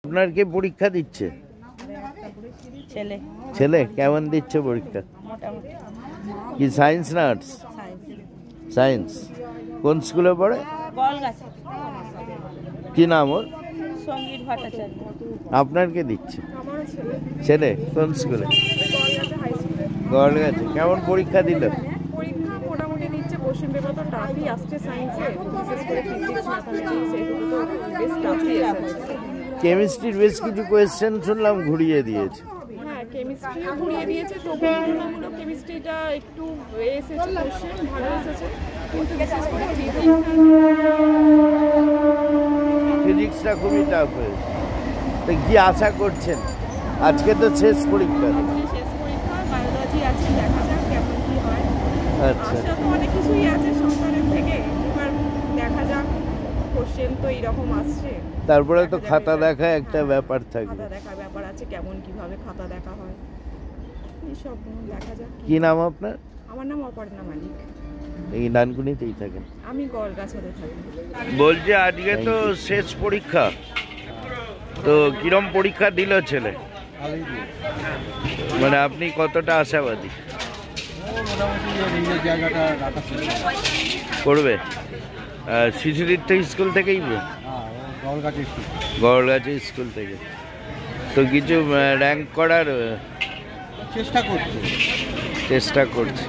আপনার কে পরীক্ষা দিচ্ছে? ছেলে। ছেলে কেমন দিচ্ছে পরীক্ষা? মোটামুটি। কি সায়েন্স না আর্টস? সায়েন্স। কোন স্কুলে পড়ে? গলগাছা। কি নাম ওর? সঙ্গীত ভট্টাচার্য। আপনার কে দিচ্ছে? ছেলে কোন স্কুলে? গলগাছা। কেমন পরীক্ষা দিল? পরীক্ষা মোটামুটি দিচ্ছে। কোশ্চেন পেপার তো টাফই আসছে সায়েন্সে, বিশেষ করে ফিজিক্স ম্যাথামেটিক্স এগুলো তো বেশ টাফই এসেছে। কেমিস্ট্রির বেশ কিছু কোয়েশ্চেন শুনলাম ঘুরিয়ে দিয়েছে। হ্যাঁ, কেমিস্ট্রিও ঘুরিয়ে দিয়েছে, তবু তুলনামূলক কেমিস্ট্রিটা একটু এসেছে, কোশ্চেন ভালো এসেছে, কিন্তু বিশেষ করে ফিজিক্সটা খুবই টাফ হয়েছে। তো কি আশা করছেন? আজকে তো শেষ পরীক্ষা। শেষ পরীক্ষা, বায়োলজি আছে, দেখা যাক কেমন কি হয়। আচ্ছা, আশা তো অনেক কিছুই আছে সরকারের থেকে, এবার দেখা যাক। কোশ্চেন তো এইরকম আসছে, তারপরে তো খাতা দেখা একটা ব্যাপার থাকবে। খাতা দেখার ব্যাপার আছে, কেমন কিভাবে খাতা দেখা হয় এইসব দেখা যাক। কি নাম আপনার? আমার নাম অপর্ণা মালিক। এই ডানকুনিতেই থাকেন? আমি গলগাছাতে থাকি। বলছি আজকে তো শেষ পরীক্ষা, তো কিরম পরীক্ষা দিল ছেলে? মানে আপনি কতটা আশাবাদী? করবে শিশুতীর্থ স্কুল থেকেই? গড়গাছি স্কুল থেকে। তো কিছু র্যাঙ্ক করার চেষ্টা করছে।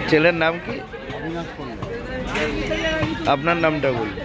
ছেলের নাম কি? আপনার নামটা বলুন।